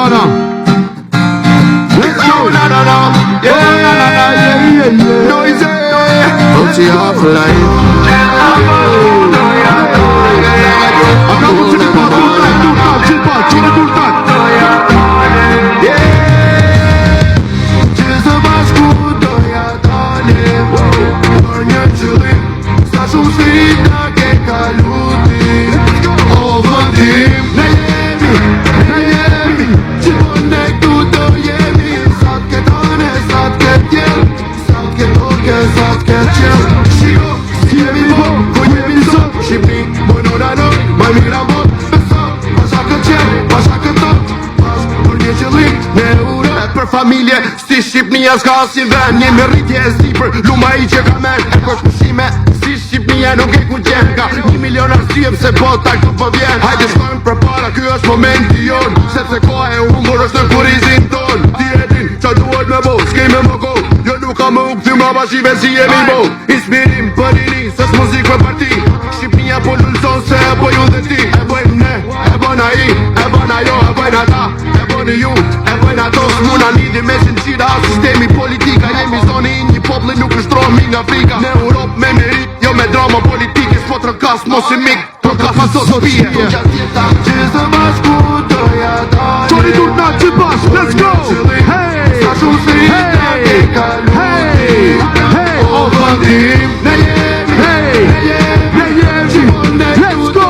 tona. Let's go. Noisy. Multi half life. Andiamo ci familje, si Shqipnia s'ka si ven. Njemi rritje e zipër, luma I që ka men. E për shpëshime, si Shqipnia nuk e ku qen. Ka 1 milion arsye pse bota këtu po vjen. Hajde shkojmë për para, ky është momenti jon. Sepse koha e humbur është në kurizin ton. Ti e din, qa duhet me bo, s'kej me më go. Jo nuk ka më u këthy ma bashive si jemi bo. Inspirim për rini, se s'muzik për parti. Shqipnia po lullëson se e po ju dhe ti. E bojmë ne, e bojnë I, e bojnë ajo, e bojnë ata. E bojnë ju, e bojnë ato. S'muna lidhi me sinqira, sistemi politika. Jemi zoni I një popli, nuk është romi nga Afrika. Në Europë me merit, jo me drama politike. S'po të rëkas, mos I mik, të rëkas ma sot pije. Qësë bashku doja dani. Qoni turna që bash, let's go. Hey, sa shumë si hey, hey, hey, o vëndim. Ne jemi, hey, ne jemi, let's go.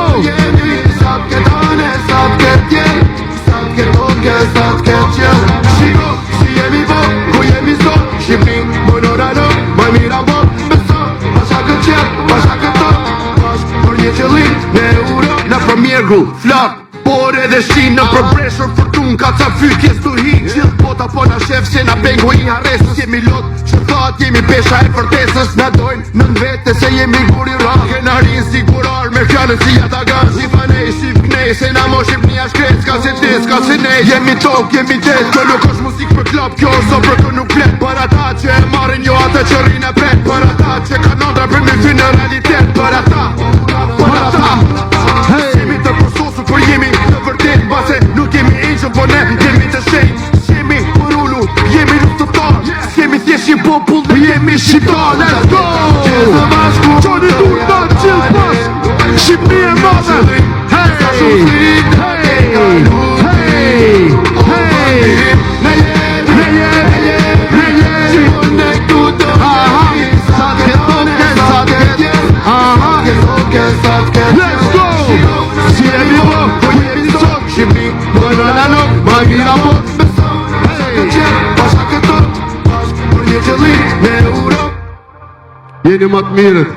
Sa të ketane, sa të ketjen, sa të ketoke, sa të ketjen. Shiko, si jemi bo, ku jemi sot. Shqipni, mënora në, më mira bo. Beso, pasha këtë qep, pasha këtë top. Pash, për një qëllim, në euro. Në përmjergull, flak, por edhe shqinë. Në përbreshur fërtun, ka ca fytje s'tu hi. Qilë bota po na shef, se na pengu I haresës. Jemi lot, që thot, jemi pesha e vërtesës. Na dojnë, në vete, se jemi guri ra. Kena rinë sigurar, me fjallën si jata gan. Si fanej, si vknej, se na mo Shqipnia shkret. Ska se tes, ska se nej. Jemi tok, jemi tes, kjo nuk është muzik për klop. Kjo është so për kë nuk flet. Për ata që e marin jo atë që rinë e pret. Për ata që ka nondra për me fynë në realitet. Për ata, jemi të përsosur, për jemi të vërtet. Base nuk jemi inqën, po ne jemi të shenjë. Jemi për ullu, jemi luftëtar. Jemi thjesht një popull, jemi shqiptar. Let's go! Qoni turna, qilë pas, Shqipni e madhe. Hey, hey, hey, hey. Ne jemi, sa të ketoke, sa të ketjen. Let's go! Si jemi bo, po jemi sot. Shqipni, mënë në nuk, ma mira po. Pasha këtë, pas për një qëllim në Europë. Jeni më të mirët.